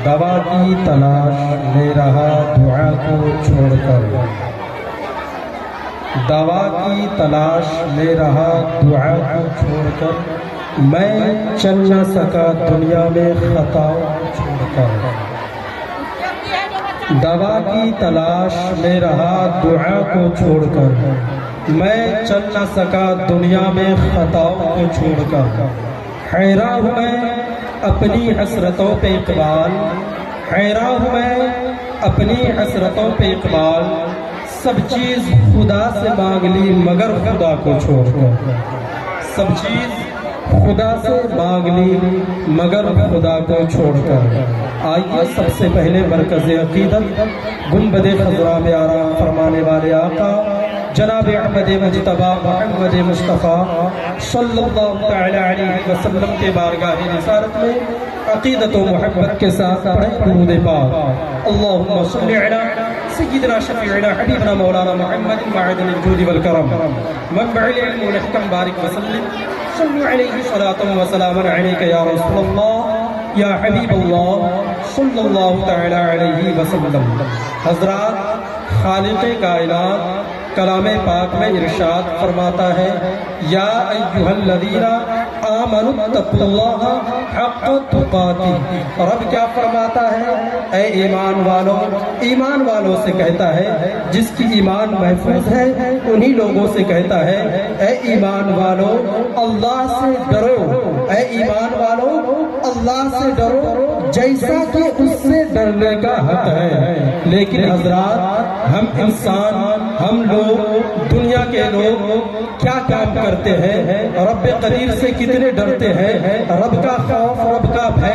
دوا کی تلاش میں رہا دعا کو چھوڑ کر، دوا کی تلاش میں رہا دعا کو چھوڑ کر، میں چل نہ سکا دنیا میں خطاؤں کو چھوڑ کر، دوا کی تلاش میں رہا دعا کو چھوڑ کر، میں چل نہ سکا دنیا میں خطاؤں کو چھوڑ کر، حیران ہوں میں اپنی حسرتوں پہ اقبال، حیران ہوں میں اپنی حسرتوں پہ اقبال، سب چیز خدا سے مانگ لی مگر خدا کو چھوڑ کر، سب چیز خدا سے مانگ لی مگر خدا کو چھوڑ کر۔ آئیے سب سے پہلے مرکز عقیدت گنبد خضرا میں آرام فرمانے والے آقا جناب احمد مجتبی محمد مصطفیٰ صلی اللہ تعالی علیہ وسلم کے بارگاہ رسالت میں عقیدت و محبت کے ساتھ پڑھیں درود پاک۔ اللہم صلی علی سیدنا شفیعنا حبیبنا مولانا محمد معدن الجود والکرم منبع العلم والحکم بارک وسلم صلو علیہ صلاة و سلام علیک یا رسول اللہ یا حبیب اللہ صلی اللہ تعالی علیہ وسلم۔ حضرات، خالق کائنات کلام پاک میں ارشاد فرماتا ہے یا ایھا الذین آمنوا اتقوا اللہ حق تقاتہ۔ رب کیا فرماتا ہے؟ اے ایمان والوں سے کہتا ہے، جس کی ایمان محفوظ ہے انہی لوگوں سے کہتا ہے اے ایمان والو اللہ سے ڈرو، اے ایمان والو اللہ سے ڈرو جیسا کہ اس سے ڈرنے کا حق ہے۔ لیکن حضرات، ہم انسان، ہم لوگ، دنیا کے لوگ کیا کام کرتے ہیں؟ رب قدیر سے کتنے ڈرتے ہیں، رب کا خوف، رب کا بھے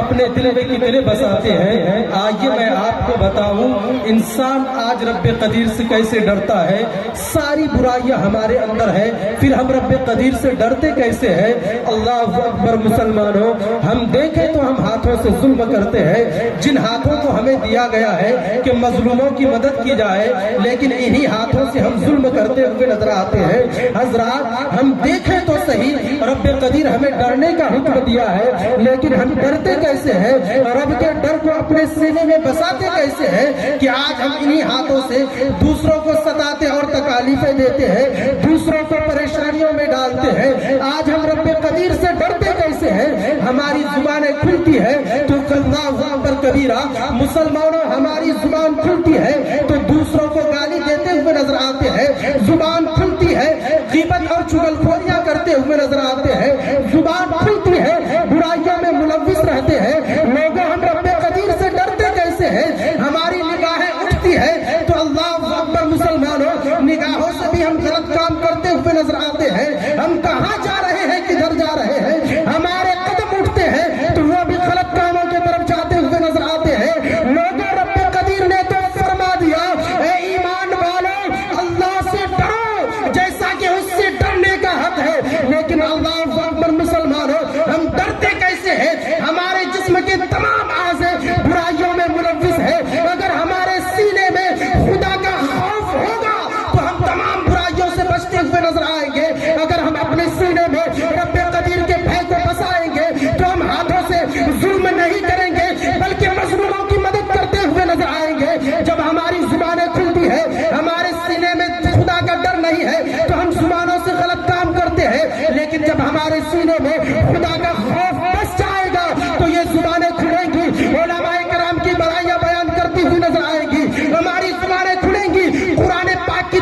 اپنے دل میں کتنے بساتے ہیں؟ آئیے میں آپ کو بتاؤں انسان آج رب قدیر سے کیسے ڈرتا ہے۔ ساری برائیاں ہمارے اندر ہے، پھر ہم رب قدیر سے ڈرتے کیسے ہیں؟ اللہ اکبر مسلمانوں، ہم دیکھیں تو ہم ہاتھوں سے ظلم کرتے ہیں، جن ہاتھوں کو ہمیں دیا گیا ہے کہ مظلوموں کی مدد کی جائے، لیکن انہی ہاتھوں سے ہم ظلم کرتے ہوئے نظر آتے ہیں۔ حضرات، ہم دیکھیں تو صحیح، رب قدیر ہمیں ڈرنے کا حکم دیا ہے، لیکن ہم ڈرتے کیسے ہیں؟ رب کے ڈر کو اپنے سینے میں بساتے کیسے ہیں کہ آج ہم انہی ہاتھوں سے دوسروں کو ستاتے اور تکالیفیں دیتے ہیں، دوسروں کو پریشانیوں میں ڈالتے ہیں۔ آج ہم رب قدیر سے ڈرتے کیسے ہیں؟ ہماری زبانیں کھلتی ہے تو اللہ اکبر کبیرہ، مسلمانوں ہماری زبان کھلتی ہے تو دوسروں کو گالی دیتے ہوئے نظر آتے ہیں، زبان کھلتی ہے غیبت اور چغلخوریاں کرتے ہوئے نظر آتے ہیں، زبان کھلتی ہے برائیوں میں ملوث رہتے ہیں۔ لوگوں، ہم رب قدیر سے ڈرتے کیسے ہیں؟ ہماری نگاہیں اٹھتی ہے تو اللہ اکبر مسلمانوں، نگاہوں سے بھی ہم غلط کام کرتے ہوئے نظر آتے ہیں۔ ہم کہاں جا رہے ہیں، کدھر جا رہے ہیں؟ ہمارے قدم اٹھتے ہیں تو وہ بھی غلط کاموں کی طرف جاتے ہوئے نظر آتے ہیں۔ لوگوں، رب قدیر نے تو فرما دیا اے ایمان والوں اللہ سے ڈرو جیسا کہ اس سے ڈرنے کا حق ہے، لیکن اللہ اکبر مسلمانوں، ہم ڈرتے کیسے ہیں؟ ہمارے جسم کے تمام اعضاء برائیوں میں ملوث ہے۔ اگر ہمارے سینے میں خدا کا خوف ہوگا تو ہم تمام برائیوں سے بچتے ہوئے نظر آئیں گے۔ اگر ہم اپنے سینے میں رب قدیر کے بھے کو بسائیں گے تو ہم ہاتھوں سے ظلم نہیں کریں گے بلکہ مظلوموں کی مدد کرتے ہوئے نظر آئیں گے۔ جب ہماری زبانیں کھلتی ہے، ہمارے سینے میں خدا کا ڈر نہیں ہے تو ہم زبانوں سے غلط کام کرتے ہیں، لیکن جب ہمارے سینے میں خدا کا خوف بس جائے گا تو یہ زبانیں کھلیں گی، علماء کرام کی برائیاں بیان کرتی ہوئی نظر آئیں گی، ہماری زبانیں کھلیں گی، قرآن پاک کی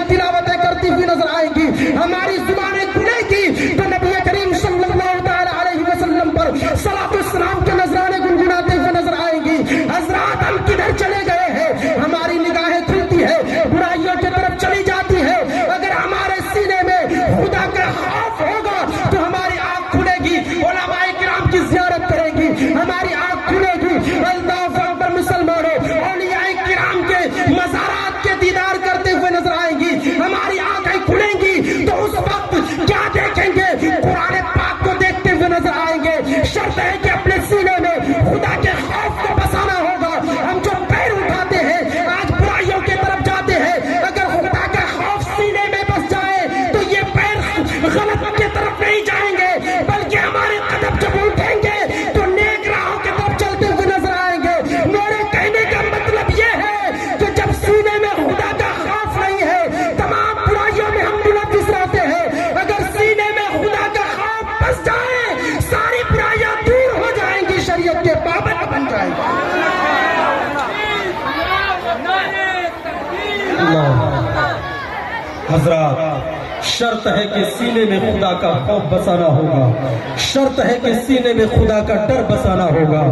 تلاوتیں کرتی ہوئی نظر آئیں گی، ہماری زبانیں کھلیں گی تو نبی کریم صلی اللہ تعالی علیہ وسلم پر صلاۃ السلام کے نذرانے گنگناتے ہوئے نظر آئیں گی۔ حضرات، ہم کدھر چلے گئے ہیں؟ ہماری نگاہیں کھلتی ہے، برائیوں کی طرف چلی جاتی ہے۔ اگر ہمارے سینے میں خدا کا خوف ہوگا تو ہماری آنکھ کھلے گی، علماء کرام کی زیارت کرے گی، ہماری آنکھ کھلے گی۔ اللہ اکبر مسلمانوں، اولیاء کرام کے مزارات کے دیدار کرتے ہوئے نظر آئیں گی، ہماری آنکھیں کھلیں گی تو اس وقت کیا دیکھیں گے؟ قرآن پاک کو دیکھتے ہوئے نظر آئیں گے۔ شرط ہے کہ اپنے سینے میں خدا کے خوف کو بسانا ہوگا۔ ہم جو پیر اٹھاتے ہیں، آج برائیوں کی طرف جاتے ہیں، اگر خدا کا خوف سینے میں بس جائے تو یہ پیر غلط کی طرف نہیں جائیں گے بلکہ ہمارے قدم جب اٹھیں گے اللہ۔ حضرات، شرط ہے کہ سینے میں خدا کا خوف بسانا ہوگا، شرط ہے کہ سینے میں خدا کا ڈر بسانا ہوگا،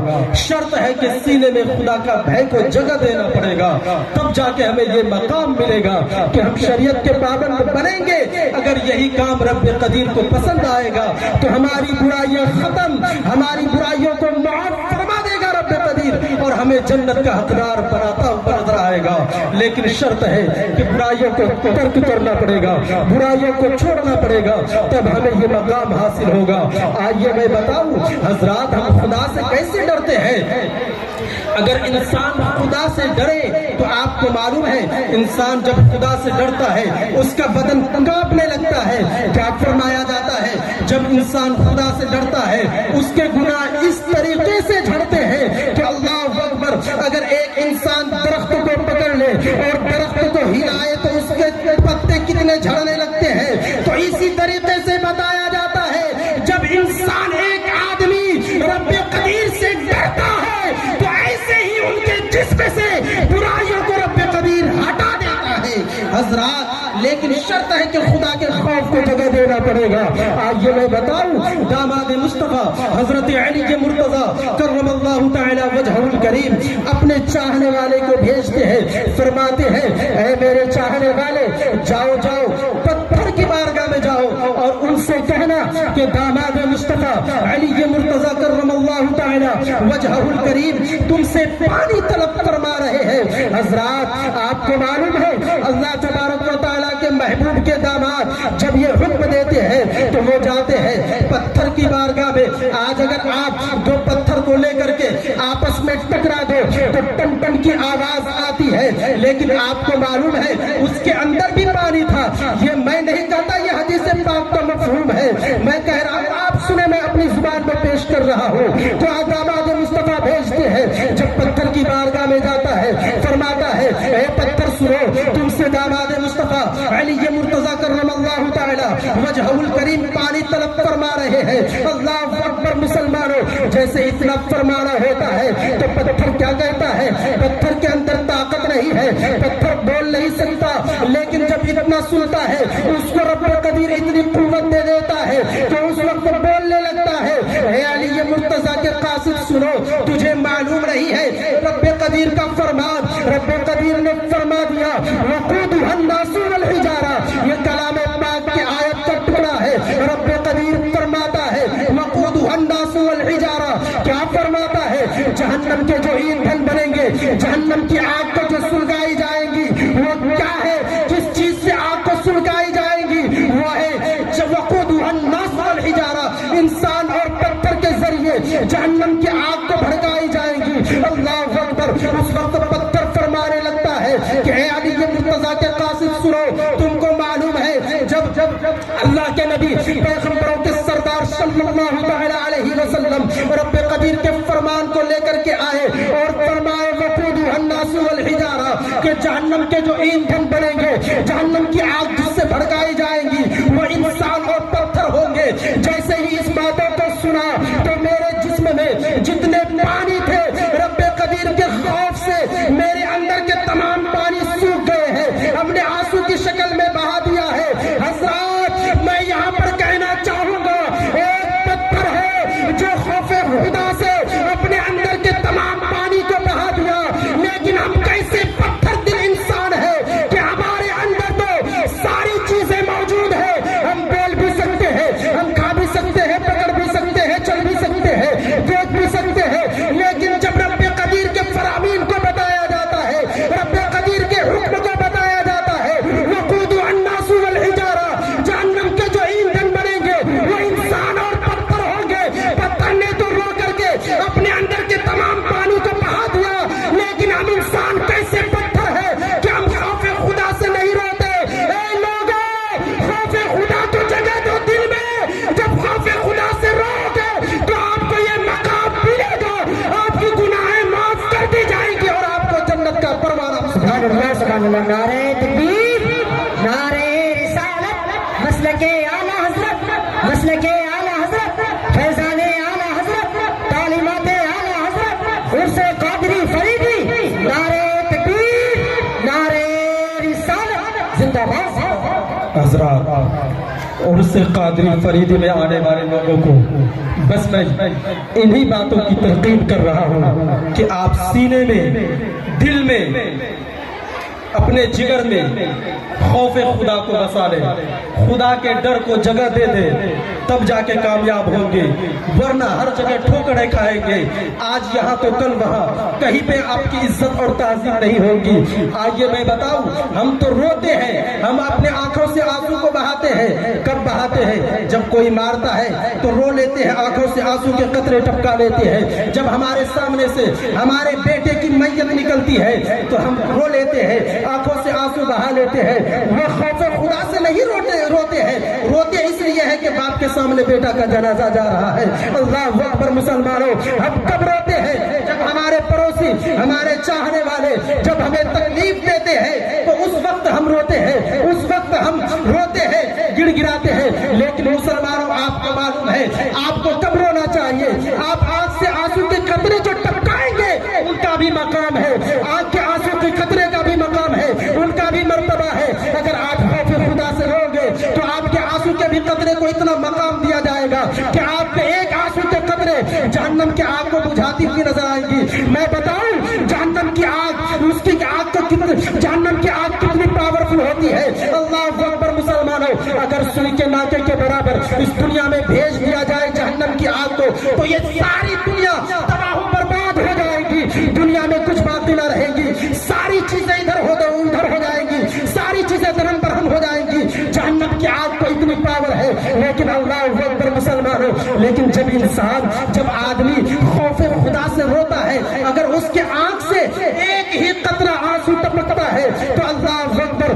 شرط ہے کہ سینے میں خدا کا بھے کو جگہ دینا پڑے گا، تب جا کے ہمیں یہ مقام ملے گا کہ ہم شریعت کے پابند بنیں گے۔ اگر یہی کام رب قدیر کو پسند آئے گا تو ہماری برائیاں ختم، ہماری برائیوں کو معاف فرما دے گا رب قدیر، اور ہمیں جنت کا حقدار بناتا ہوا نظر آئے گا۔ لیکن شرط ہے کہ برائیوں کو ترک کرنا پڑے گا، برائیوں کو چھوڑنا پڑے گا، تب ہمیں یہ مقام حاصل ہوگا۔ آئیے میں بتاؤں حضرات، ہم خدا سے کیسے ڈرتے ہیں؟ اگر انسان خدا سے ڈرے تو آپ کو معلوم ہے انسان جب خدا سے ڈرتا ہے اس کا بدن کانپنے لگتا ہے۔ کیا فرمایا جاتا ہے؟ جب انسان خدا سے ڈرتا ہے اس کے گناہ اس طریقے سے جھڑتے ہیں کہ اللہ اکبر، اگر ایک انسان درخت کو پکڑ لے اور درخت کو ہلائے تو اس کے پتے کتنے جھڑنے لگتے ہیں۔ تو اسی طریقے سے بتایا جاتا ہے جب انسان ایک آدمی رب قدیر سے ڈرتا ہے تو ایسے ہی ان کے جسم سے برائیوں کو رب قدیر ہٹا دیتا ہے۔ حضرات، لیکن شرط ہے کہ خدا کے خوف کو جگہ دینا پڑے گا۔ آئیے میں بتاؤں، داماد مصطفیٰ حضرت علی کے مرتضی کرم اللہ تعالی وجہہ الکریم اپنے چاہنے والے کو بھیجتے ہیں، فرماتے ہیں اے میرے چاہنے والے، جاؤ جاؤ پتھر کی بارگاہ میں جاؤ اور ان سے کہنا کہ داماد مصطفیٰ علی کے مرتضی کرم اللہ تعالی وجہہ الکریم تم سے پانی طلب فرما رہے ہیں۔ حضرات، آپ کو معلوم ہے اللہ تبارک و تعالیٰ کے محبوب کے داماد جب یہ حکم دیتے ہیں تو وہ جاتے ہیں پتھر کی بارگاہ میں۔ آج اگر آپ دو پتھر کو لے کر کے آپس میں ٹکرا دو تو ٹن ٹن کی آواز آتی ہے، لیکن آپ کو معلوم ہے اس کے اندر بھی پانی تھا۔ یہ میں نہیں کہتا، یہ حدیث پاک کا مفہوم ہے، میں کہہ رہا ہوں، آپ سنیں، میں اپنی زبان میں پیش کر رہا ہوں۔ تو داماد مصطفیٰ بھیجتے ہیں، جب پتھر کی بارگاہ میں جاتا ہے فرماتا ہے اے پتھر سنو، تم سے داماد مصطفیٰ علی مرتضی کرم اللہ تعالی وجہہ الکریم پانی طلب فرما رہے ہیں۔ اللہ اکبر مسلمانوں، جیسے اتنا فرمانا ہوتا ہے تو پتھر کیا کہتا ہے؟ پتھر کے اندر طاقت نہیں ہے، پتھر بول نہیں سکتا، لیکن جب اتنا سنتا ہے اس کو رب قدیر اتنی قوت دے دیتا ہے کہ اس وقت بولنے لگتا ہے اے علی مرتضی کے قاصد سنو، تجھے معلوم نہیں ہے رب قدیر کا فرمان؟ رب قدیر نے فرما دیا وقودها الناس والحجارہ، یہ کلام پاک کی آیت کا ٹکڑا ہے۔ رب قدیر فرماتا ہے وقودها الناس والحجارہ، کیا فرماتا ہے؟ جہنم کے جو ایندھن بنیں گے، جہنم کی آگ کو جو سلگائی جائیں گی، وہ کیا ہے؟ کس چیز سے آگ کو سلگائی جائیں گی؟ وہ ہے وقودها الناس والحجارہ، انسان اور پتھر کے ذریعے جہنم کی آگ کو بھڑکائی جائیں گی۔ اللہ اکبر، اس وقت پتھر فرمانے لگتا ہے کہ اے علی مرتضی کے قاصد سنو، تم کو معلوم ہے جب اللہ کے نبی پیغمبروں کے سردار صلی اللہ تعالی علیہ وسلم رب قدیر کے فرمان کو لے کر کے آئے اور فرمائے وقودها الناس والحجارہ کہ جہنم کے جو ایندھن بنیں گے، جہنم کی آگ جس سے بھڑکائی جائیں گی، وہ انسان اور پتھر ہوں گے۔ جیسے ہی اس باتوں کو سنا تو میرے جسم میں جتنے پانی تھے رب قدیر کے خوف سے میرے اندر کے تمام پانی سوکھ گئے ہیں، ہم نے آنسو کی شکل میں بہا دیا ہے۔ حضرات، میں یہاں پر کہنا چاہوں گا ایک پتھر ہے جو خوف خدا سے اپنے اندر کے تمام پانی کو بہا دیا، لیکن ہم کیسے پتھر دل انسان ہے کہ ہمارے اندر تو ساری چیزیں موجود ہیں، ہم بول بھی سکتے ہیں، ہم کھا بھی سکتے ہیں، پکڑ بھی سکتے ہیں، چل بھی سکتے ہیں، دیکھ بھی سکتے ہیں، لیکن جب رب قدیر کے فرامین کو بتایا جاتا حضرات اور سے قادری فریدی میں آنے والے لوگوں کو بس میں انہی باتوں کی تلقین کر رہا ہوں کہ آپ سینے میں، دل میں، اپنے جگر میں خوف خدا کو بسا لیں، خدا کے ڈر کو جگہ دے دیں، تب جا کے کامیاب ہوں گے، ورنہ ہر جگہ ٹھوکریں کھائیں گے، آج یہاں تو کل وہاں، کہیں پہ آپ کی عزت اور تعظیم نہیں ہوگی۔ آئیے میں بتاؤں، ہم تو روتے ہیں، ہم اپنے آنکھوں سے آنسو کو بہاتے ہیں۔ کب بہاتے ہیں؟ جب کوئی مارتا ہے تو رو لیتے ہیں، آنکھوں سے آنسو کے قطرے ٹپکا لیتے ہیں۔ جب ہمارے سامنے سے ہمارے بیٹے کی میت نکلتی ہے تو ہم رو لیتے ہیں، آنکھوں سے آنسو بہا لیتے ہیں۔ وہ خوف خدا سے نہیں روتے ہیں، روتے اس لیے ہے کہ باپ کے سامنے بیٹا کا جنازہ جا رہا ہے۔ اللہ اکبر مسلمانوں، ہم کب روتے ہیں؟ جب ہمارے پڑوسی، ہمارے چاہنے والے جب ہمیں تکلیف دیتے ہیں تو اس وقت ہم روتے ہیں، اس وقت ہم روتے ہیں، گڑ گڑاتے ہیں۔ لیکن مسلمانوں، آپ کو معلوم ہے آپ کو کب رونا چاہیے؟ آپ آنکھ سے آنسو کے قطرے جو ٹپکائیں گے ان کا بھی مقام ہے، آنکھ کے آنسو کے قطرے کا بھی مقام ہے، ان کا بھی مرتبہ ہے۔ اگر آپ خوف خدا سے رو گے تو آپ کے آنسو کے بھی قطرے کو اتنا مقام دیا جائے گا کہ آپ کے ایک آنسو کے قطرے جہنم کی آگ کو بجھاتی ہوئی نظر آئیں گی۔ میں بتاؤں جہنم کی آگ، اس کی آگ کو جہنم کی آگ کتنی پاورفل ہوتی ہے۔ اللہ اکبر مسلمانوں، اگر سوئی کے ناکے کے برابر اس دنیا میں بھیج دیا جائے جہنم کی آگ کو تو یہ ساری دنیا تباہ و برباد ہو جائے گی، دنیا میں کچھ باقی نہ رہے گی، ساری چیزیں ادھر ہو جائیں گی، ساری چیزیں درہم برہم ہو جائیں گی۔ جہنم کی آگ کو اتنی پاور ہے، لیکن اللہ اکبر مسلمانوں، لیکن جب انسان، جب آدمی خوف خدا سے روتا ہے، اگر اس کے آنکھ سے ایک ہی قطرہ آنسو ٹپکتا ہے تو اللہ اکبر،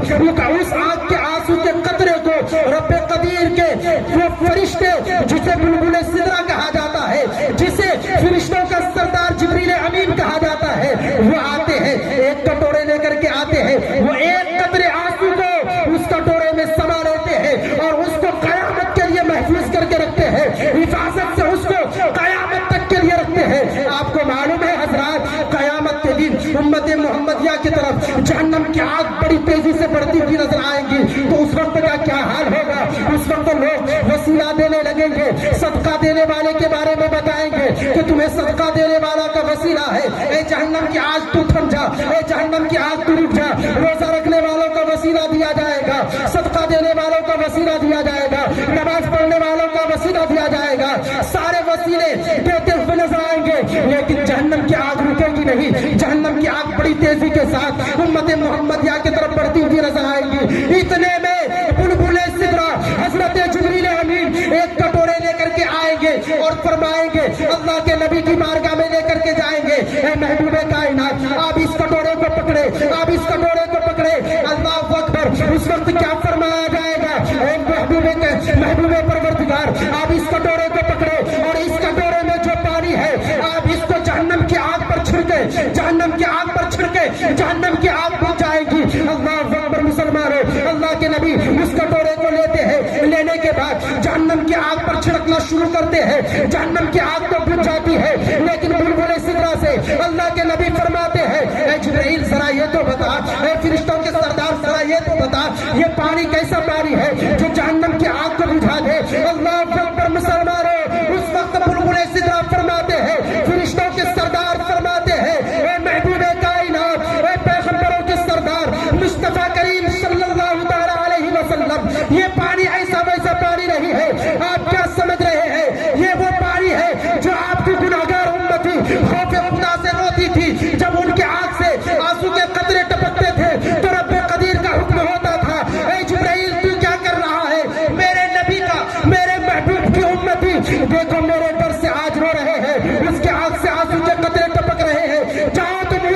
اس آنکھ کے آنسو کے قطرے کو رب قدیر کے وہ فرشتے جسے بلبل سدرہ کہا جاتا ہے، جسے فرشتوں کا سردار جبریل امین کہا جاتا ہے، وہ آتے ہیں، ایک کٹورے لے کر کے آتے ہیں، وہ ایک قطرے آنسو کو اس کٹورے میں سما لیتے ہیں اور اس کو قیامت کے لیے محفوظ کر کے رکھتے ہیں، حفاظت سے اس کو قیامت تک کے لیے رکھتے ہیں۔ آپ کو معلوم ہے حضرات، قیامت کے دن امت محمدیہ کی طرف جہنم کی آگ بڑی تیزی سے بڑھتی ہوئی نظر آئے گی، تو اس وقت کا کیا حال ہوگا؟ اس وقت لوگ وسیلہ دینے لگیں گے، صدقہ دینے والے کے بارے میں بتائیں گے کہ تمہیں صدقہ دینے والا کا وسیلہ ہے، اے جہنم کی آگ تو تھم جا، اے جہنم کی آگ تو رک جا۔ روزہ رکھنے والوں کا وسیلہ دیا جائے گا، صدقہ دینے والوں کا وسیلہ دیا جائے گا، نماز پڑھنے والوں کا وسیلہ دیا جائے گا، سارے وسیلے دیتے ہوئے نظر آئیں گے، لیکن جہنم کی آگ رکے گی نہیں۔ جہنم کی آگ بڑی تیزی کے ساتھ امت محمدیہ کی طرف بڑھتی ہوئی نظر آئے گی۔ اتنے میں بلبل سدرہ حضرت جبریل امین ایک کٹورے لے کر کے آئیں گے اور فرمائیں گے، اللہ کے نبی کی بارگاہ میں لے کر کے جائیں گے، اے محبوب کائنات، آپ اس کٹورے کو پکڑے، آپ اس کٹورے کو پکڑے۔ اللہ اکبر، اس وقت کیا فرمایا جائے گا؟ اے محبوب پروردگار، آپ اس کٹورے کو پکڑے اور اس کٹورے میں جو پانی ہے آپ اس کو جہنم کی آگ پر چھڑکے، جہنم کی آگ پر چھڑکے، جہنم کی آگ بجھ جائے گی۔ اللہ اکبر مسلمانوں، اللہ کے نبی اس کٹورے کو لیتے ہیں، لینے کے بعد جہنم کی آگ پر چھڑکنا شروع کرتے ہیں، جہنم کی آگ تو بجھ جاتی ہے، لیکن بلبل سدرہ سے اللہ کے نبی فرماتے ہیں، اے جبرائیل ذرا یہ تو بتا، اے فرشتوں کے سردار ذرا یہ تو بتا، یہ پانی کیسا پانی ہے جو جہنم کی آگ کو بجھا دے؟ اللہ اکبر مسلمانوں، اس وقت بلبل سدرہ فرماتے ہیں، فرشتوں کے سردار فرماتے ہیں، اے محبوب کائنات، اے پیغمبروں کے سردار مصطفیٰ کریم صلی اللہ تعالی علیہ وسلم، یہ پانی ایسا ویسا پانی نہیں ہے، آپ کیا سمجھ رہے ہیں؟ یہ وہ پانی ہے جو آپ کی گناہگار امتی خوف خدا سے روتی تھی، جب ان کے آنکھ سے آنسو کے قطرے ٹپکتے تھے تو رب قدیر کا حکم ہوتا تھا، اے جبرائیل تو کیا کر رہا ہے؟ میرے نبی کا، میرے محبوب کی امتی دیکھو میرے ڈر سے آج رو رہے ہیں، اس کے آنکھ سے آنسو کے قطرے ٹپک رہے ہیں، جاؤ تم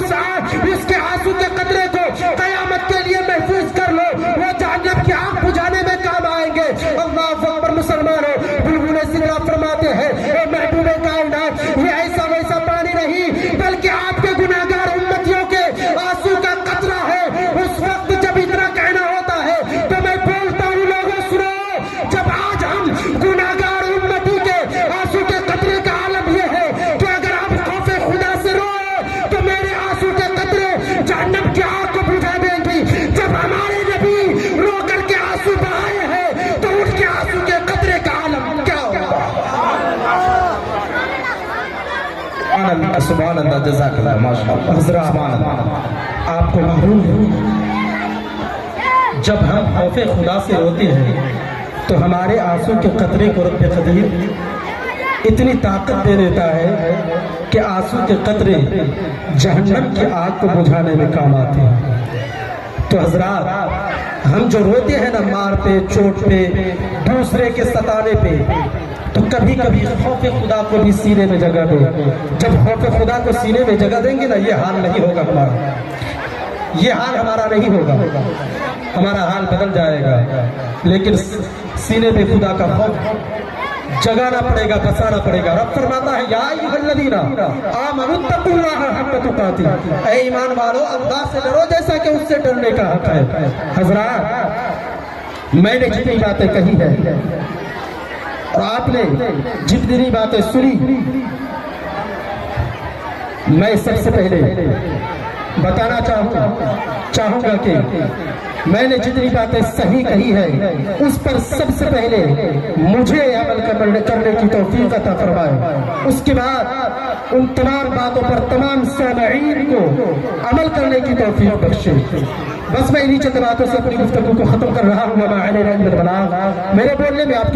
اس کے آنسو کے قطرے کو قیامت کے لیے محفوظ کر لو، وہ جہنم کی آگ بجھانے میں کام آئیں گے۔ اللہ اکبر مسلمانوں، بلبل سدرہ فرماتے ہیں، اے محبوب کائنات، یہ ایسا ویسا پانی نہیں بلکہ آپ کے گناہگار امتیوں کے آنسو کا قطرہ ہے۔ اس وقت جب اتنا کہنا ہوتا ہے تو میں بولتا ہوں لوگوں سنو، جب آج ہم گناہگار امتی کے آنسو کے قطرے کا عالم یہ ہے کہ اگر آپ خوف خدا سے روئے تو میرے آنسو کے قطرے جہنم کی آگ کو بجھا دیں گی۔ جب ہمارے نبی سبحان اللہ جزاک اللہ ماشاء اللہ حضرات سبحان اللہ آپ کو معلوم ہے جب ہم خوف خدا سے روتے ہیں تو ہمارے آنسو کے قطرے کو رب قدیر اتنی طاقت دے دیتا ہے کہ آنسو کے قطرے جہنم کی آگ کو بجھانے میں کام آتے ہیں۔ تو حضرات ہم جو روتے ہیں نا مار پہ چوٹ پہ دوسرے کے ستانے پہ تو کبھی کبھی خوف خدا کو بھی سینے میں جگہ دے۔ جب خوف خدا کو سینے میں جگہ دیں گے نا یہ حال نہیں ہوگا ہمارا، یہ حال ہمارا نہیں ہوگا، ہمارا حال بدل جائے گا۔ لیکن سینے میں خدا کا خوف جگانا پڑے گا، بسانا پڑے گا۔ رب فرماتا ہے یا ایھا الذین آمنوا اتقوا اللہ حق تقاتہ، اے ایمان والو اللہ سے ڈرو جیسا کہ اس سے ڈرنے کا حق ہے۔ حضرات میں نے جتنی باتیں کہی ہیں اور آپ نے جتنی باتیں سنی، میں سب سے پہلے بتانا چاہوں گا کہ میں نے جتنی باتیں صحیح کہی ہے اس پر سب سے پہلے مجھے عمل کرنے کی توفیق عطا فرمائے، اس کے بعد ان تمام باتوں پر تمام سامعین کو عمل کرنے کی توفیق بخشے۔ بس میں انہی چند باتوں سے اپنی گفتگو کو ختم کر رہا ہوں۔ وما علینا الا البلاغ، میرے بولنے میں آپ کے